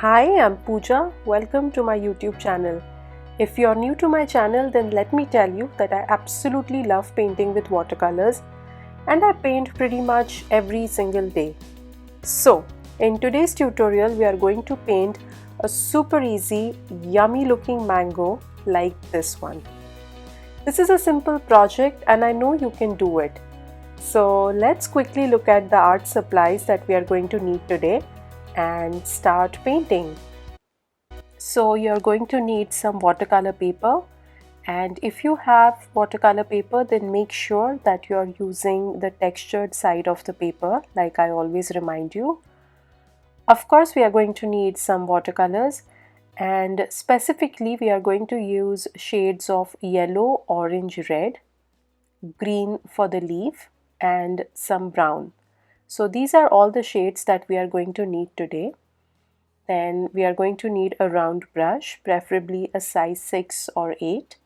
Hi, I'm Pooja. Welcome to my YouTube channel. If you're new to my channel, then let me tell you that I absolutely love painting with watercolors and I paint pretty much every single day. So, in today's tutorial, we are going to paint a super easy, yummy looking mango like this one. This is a simple project and I know you can do it. So let's quickly look at the art supplies that we are going to need today and start painting. So you're going to need some watercolor paper, and if you have watercolor paper, then make sure that you're using the textured side of the paper, like I always remind you. Of course, we are going to need some watercolors, and specifically we are going to use shades of yellow, orange, red, green for the leaf, and some brown. So these are all the shades that we are going to need today. Then we are going to need a round brush, preferably a size 6 or 8,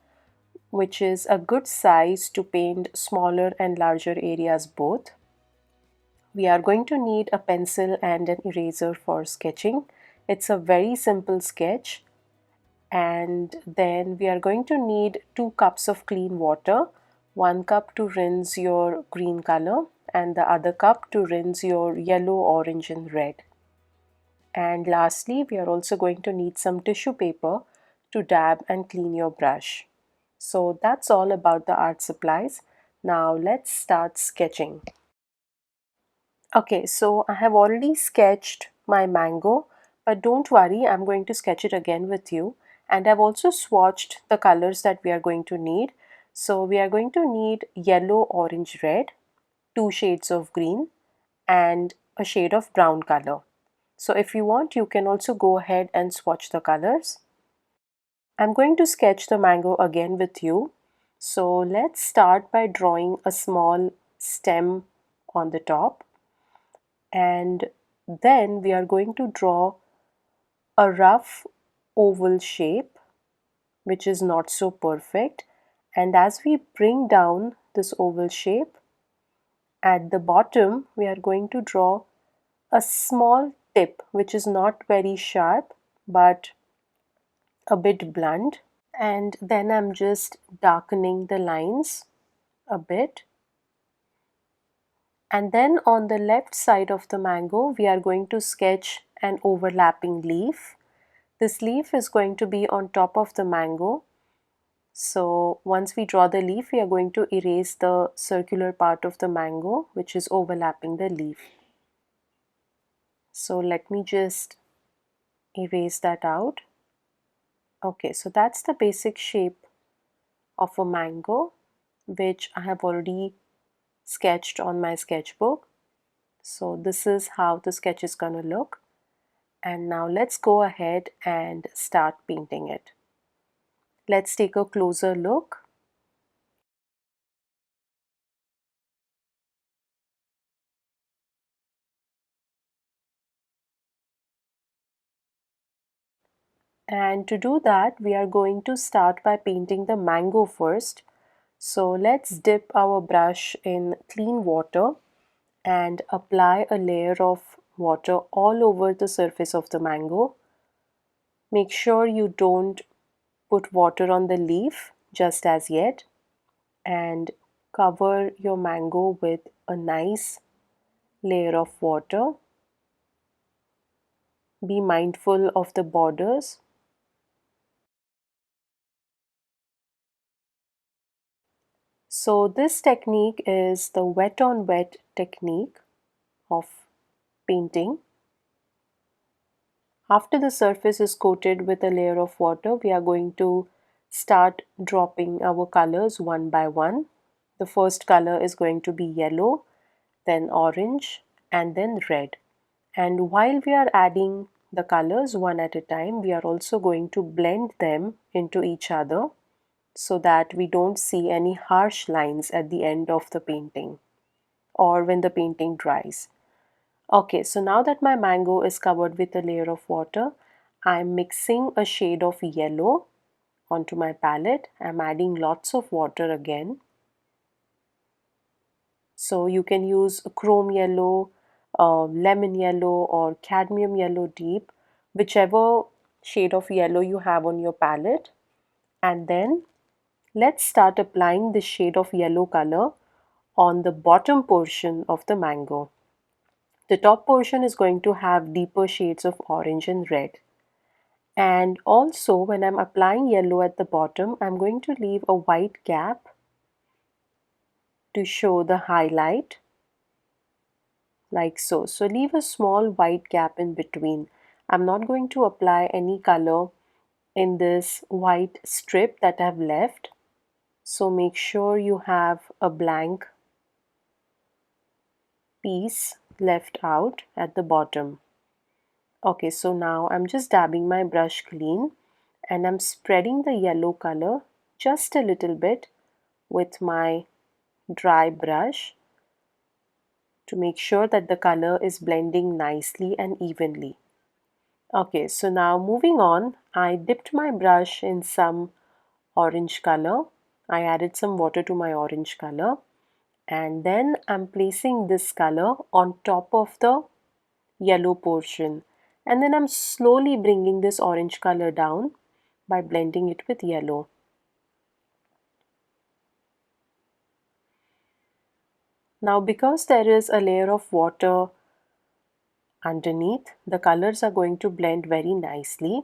which is a good size to paint smaller and larger areas both. We are going to need a pencil and an eraser for sketching. It's a very simple sketch. And then we are going to need 2 cups of clean water, 1 cup to rinse your green color and the other cup to rinse your yellow, orange and red. And lastly, we are also going to need some tissue paper to dab and clean your brush. So that's all about the art supplies. Now let's start sketching. Okay, so I have already sketched my mango, but don't worry, I'm going to sketch it again with you. And I've also swatched the colors that we are going to need. So we are going to need yellow, orange, red, 2 shades of green, and a shade of brown color. So if you want, you can also go ahead and swatch the colors. I'm going to sketch the mango again with you. So let's start by drawing a small stem on the top. And then we are going to draw a rough oval shape, which is not so perfect. And as we bring down this oval shape, at the bottom, we are going to draw a small tip, which is not very sharp, but a bit blunt. And then I'm just darkening the lines a bit. And then on the left side of the mango, we are going to sketch an overlapping leaf. This leaf is going to be on top of the mango. So once we draw the leaf, we are going to erase the circular part of the mango, which is overlapping the leaf. So let me just erase that out. Okay, so that's the basic shape of a mango, which I have already sketched on my sketchbook. So this is how the sketch is going to look. And now let's go ahead and start painting it. Let's take a closer look. And to do that, we are going to start by painting the mango first. So let's dip our brush in clean water and apply a layer of water all over the surface of the mango. Make sure you don't put water on the leaf just as yet, and cover your mango with a nice layer of water. Be mindful of the borders. So this technique is the wet on wet technique of painting. After the surface is coated with a layer of water, we are going to start dropping our colors one by one. The first color is going to be yellow, then orange, and then red. And while we are adding the colors one at a time, we are also going to blend them into each other so that we don't see any harsh lines at the end of the painting or when the painting dries. Okay, so now that my mango is covered with a layer of water, I'm mixing a shade of yellow onto my palette. I'm adding lots of water again. So you can use chrome yellow, lemon yellow or cadmium yellow deep, whichever shade of yellow you have on your palette, and then let's start applying the shade of yellow color on the bottom portion of the mango. The top portion is going to have deeper shades of orange and red. And also when I'm applying yellow at the bottom, I'm going to leave a white gap to show the highlight, like so. So leave a small white gap in between. I'm not going to apply any color in this white strip that I've left. So make sure you have a blank piece left out at the bottom. Okay, so now I'm just dabbing my brush clean and I'm spreading the yellow color just a little bit with my dry brush to make sure that the color is blending nicely and evenly. Okay, so now moving on, I dipped my brush in some orange color. I added some water to my orange color, and then I'm placing this color on top of the yellow portion, and then I'm slowly bringing this orange color down by blending it with yellow. Now because there is a layer of water underneath, the colors are going to blend very nicely,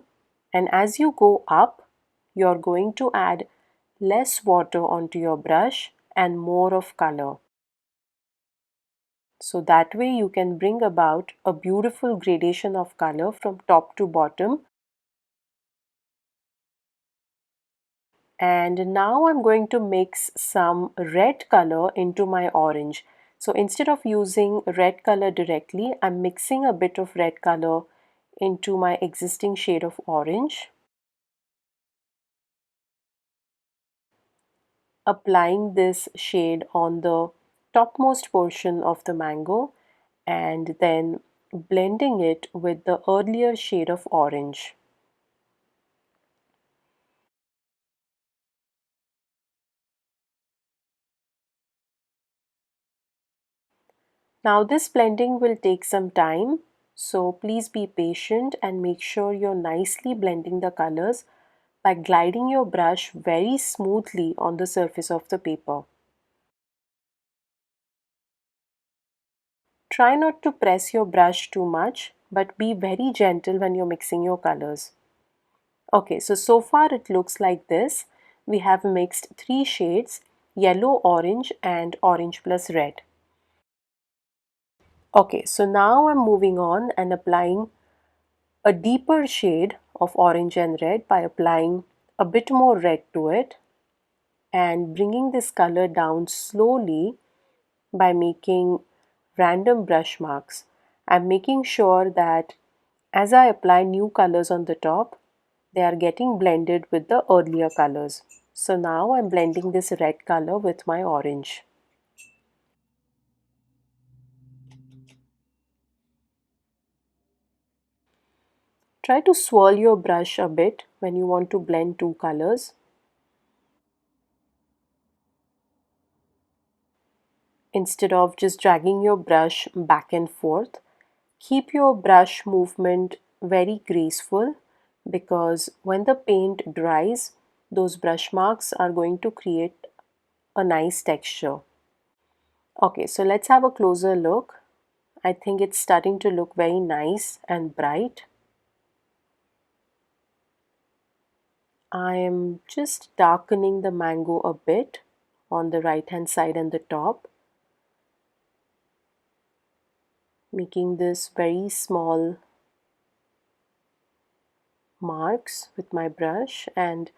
and as you go up, you're going to add less water onto your brush and more of color. So that way you can bring about a beautiful gradation of color from top to bottom. And now I'm going to mix some red color into my orange. So instead of using red color directly, I'm mixing a bit of red color into my existing shade of orange, applying this shade on the topmost portion of the mango and then blending it with the earlier shade of orange. Now this blending will take some time, so please be patient and make sure you're nicely blending the colors by gliding your brush very smoothly on the surface of the paper. Try not to press your brush too much, but be very gentle when you're mixing your colors. Okay, so far it looks like this. We have mixed three shades, yellow, orange and orange plus red. Okay, so now I'm moving on and applying a deeper shade of orange and red by applying a bit more red to it and bringing this color down slowly by making random brush marks. I'm making sure that as I apply new colors on the top, they are getting blended with the earlier colors. So now I'm blending this red color with my orange. Try to swirl your brush a bit when you want to blend two colors. Instead of just dragging your brush back and forth, keep your brush movement very graceful because when the paint dries, those brush marks are going to create a nice texture. Okay, so let's have a closer look. I think it's starting to look very nice and bright. I am just darkening the mango a bit on the right hand side and the top, making this very small marks with my brush and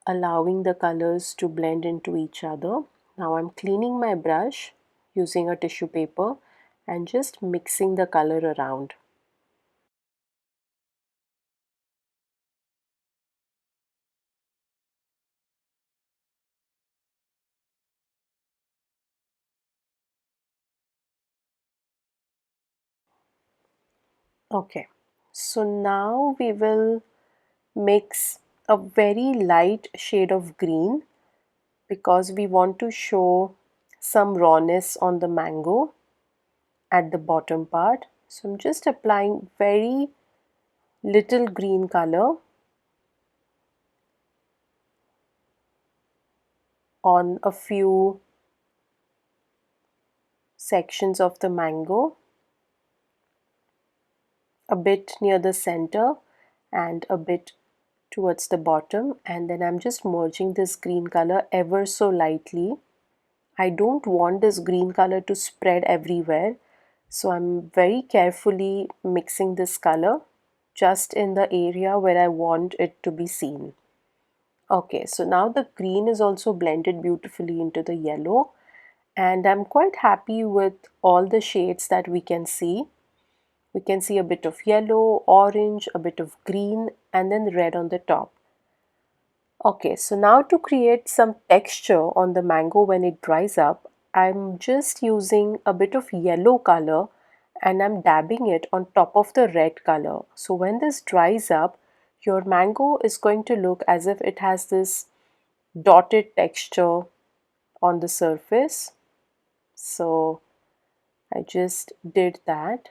allowing the colors to blend into each other. Now I'm cleaning my brush using a tissue paper and just mixing the color around. Okay, so now we will mix a very light shade of green because we want to show some rawness on the mango at the bottom part. So I'm just applying very little green color on a few sections of the mango, a bit near the center and a bit towards the bottom, and then I'm just merging this green color ever so lightly. I don't want this green color to spread everywhere, so I'm very carefully mixing this color just in the area where I want it to be seen. Okay, so now the green is also blended beautifully into the yellow, and I'm quite happy with all the shades that we can see. We can see a bit of yellow, orange, a bit of green, and then red on the top. Okay, so now to create some texture on the mango when it dries up, I'm just using a bit of yellow color and I'm dabbing it on top of the red color. So when this dries up, your mango is going to look as if it has this dotted texture on the surface. So I just did that.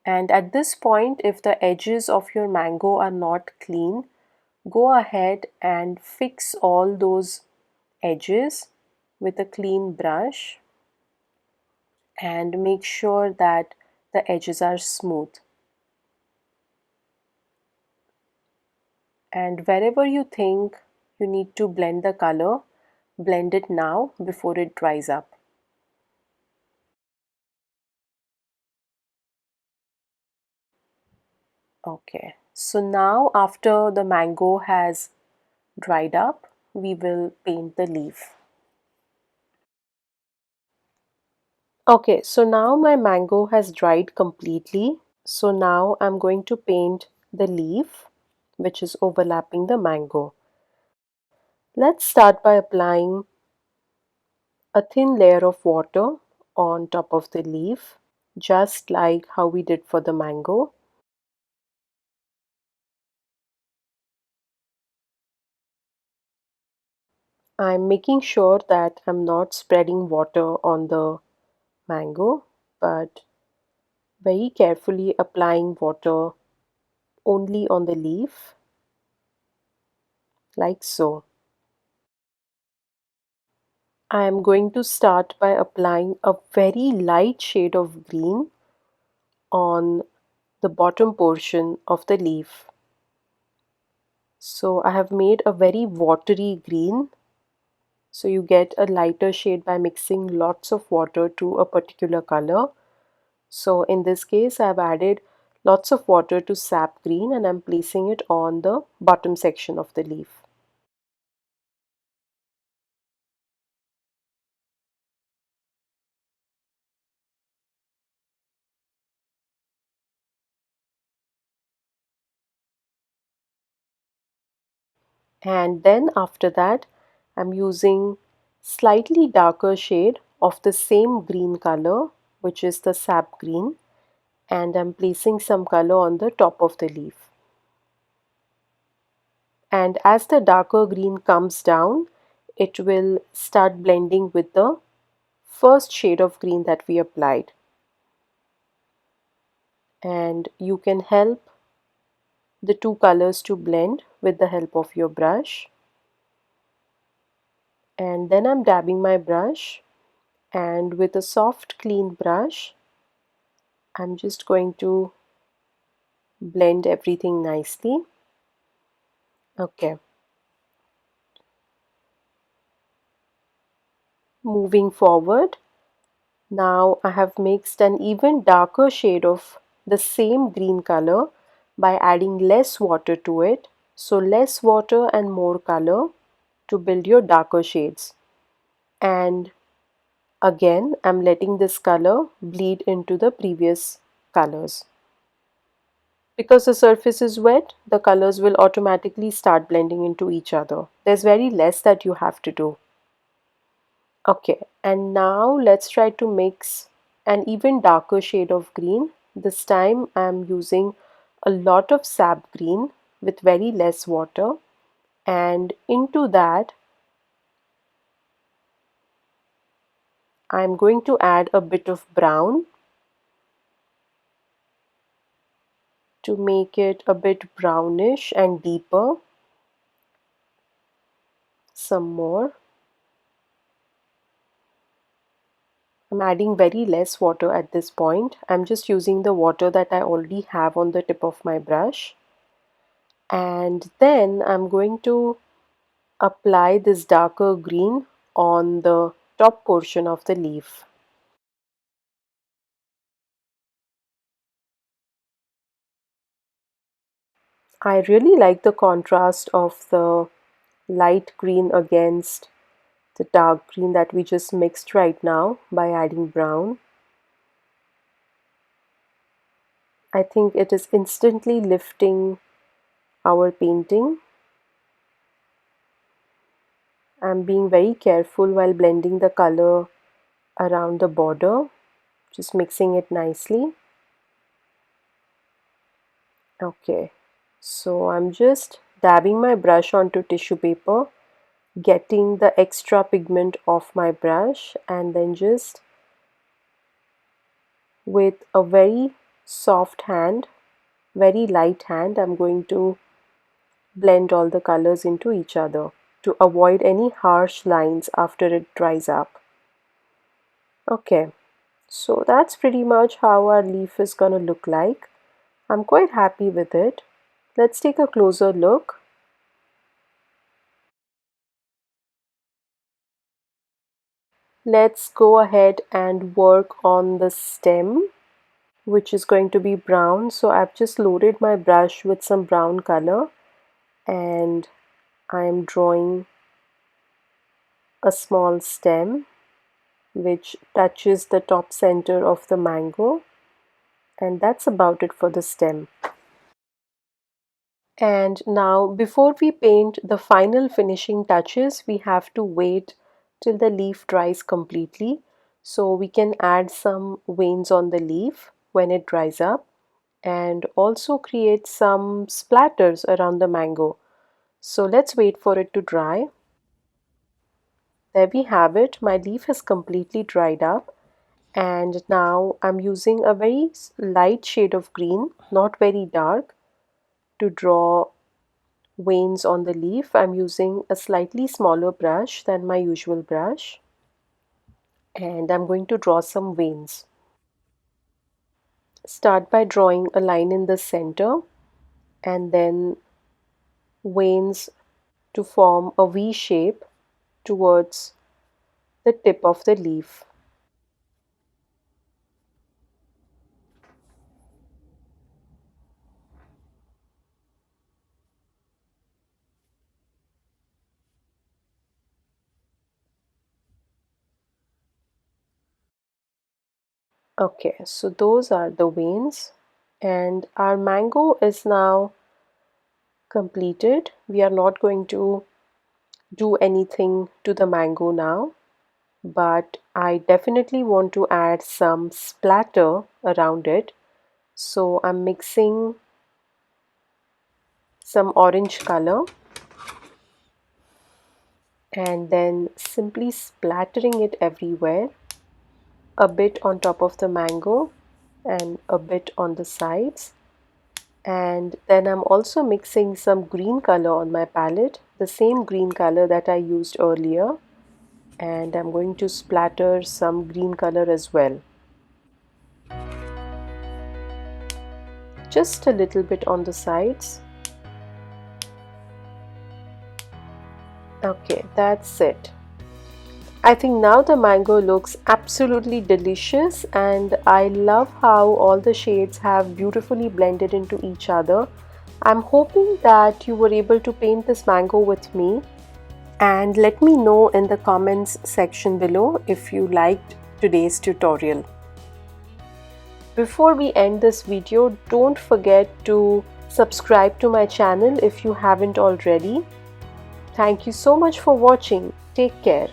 And at this point, if the edges of your mango are not clean, go ahead and fix all those edges with a clean brush and make sure that the edges are smooth. And wherever you think you need to blend the color, blend it now before it dries up. Okay, so now after the mango has dried up, we will paint the leaf. Okay, so now my mango has dried completely. So now I'm going to paint the leaf which is overlapping the mango. Let's start by applying a thin layer of water on top of the leaf, just like how we did for the mango. I'm making sure that I'm not spreading water on the mango, but very carefully applying water only on the leaf, like so. I am going to start by applying a very light shade of green on the bottom portion of the leaf. So I have made a very watery green. So you get a lighter shade by mixing lots of water to a particular color. So in this case, I've added lots of water to sap green and I'm placing it on the bottom section of the leaf. And then after that, I'm using slightly darker shade of the same green color, which is the sap green, and I'm placing some color on the top of the leaf. And as the darker green comes down, it will start blending with the first shade of green that we applied. And you can help the two colors to blend with the help of your brush. And then I'm dabbing my brush, and with a soft clean brush I'm just going to blend everything nicely. Okay, moving forward, now I have mixed an even darker shade of the same green color by adding less water to it. So less water and more color to build your darker shades. And again, I'm letting this color bleed into the previous colors. Because the surface is wet, the colors will automatically start blending into each other. There's very less that you have to do. Okay, and now let's try to mix an even darker shade of green. This time I'm using a lot of sap green with very less water, and into that I'm going to add a bit of brown. to make it a bit brownish and deeper. Some more. I'm adding very less water at this point. I'm just using the water that I already have on the tip of my brush. And then I'm going to apply this darker green on the top portion of the leaf. I really like the contrast of the light green against the dark green that we just mixed right now by adding brown. I think it is instantly lifting our painting. I'm being very careful while blending the color around the border, just mixing it nicely. Okay, so I'm just dabbing my brush onto tissue paper, getting the extra pigment off my brush, and then just with a very soft hand, very light hand, I'm going to blend all the colors into each other to avoid any harsh lines after it dries up. Okay, so that's pretty much how our leaf is gonna look like. I'm quite happy with it. Let's take a closer look. Let's go ahead and work on the stem, which is going to be brown. So I've just loaded my brush with some brown color and I'm drawing a small stem which touches the top center of the mango, and that's about it for the stem. And now before we paint the final finishing touches, we have to wait till the leaf dries completely, so we can add some veins on the leaf when it dries up and also create some splatters around the mango. So let's wait for it to dry. There we have it. My leaf has completely dried up, and now I'm using a very light shade of green, not very dark, to draw veins on the leaf. I'm using a slightly smaller brush than my usual brush, and I'm going to draw some veins. Start by drawing a line in the center and then veins to form a V shape towards the tip of the leaf. Okay, so those are the veins, and our mango is now completed. We are not going to do anything to the mango now, but I definitely want to add some splatter around it. So I'm mixing some orange color and then simply splattering it everywhere, a bit on top of the mango and a bit on the sides. And then I'm also mixing some green color on my palette, the same green color that I used earlier, and I'm going to splatter some green color as well. Just a little bit on the sides. Okay, that's it. I think now the mango looks absolutely delicious, and I love how all the shades have beautifully blended into each other. I'm hoping that you were able to paint this mango with me, and let me know in the comments section below if you liked today's tutorial. Before we end this video, don't forget to subscribe to my channel if you haven't already. Thank you so much for watching. Take care.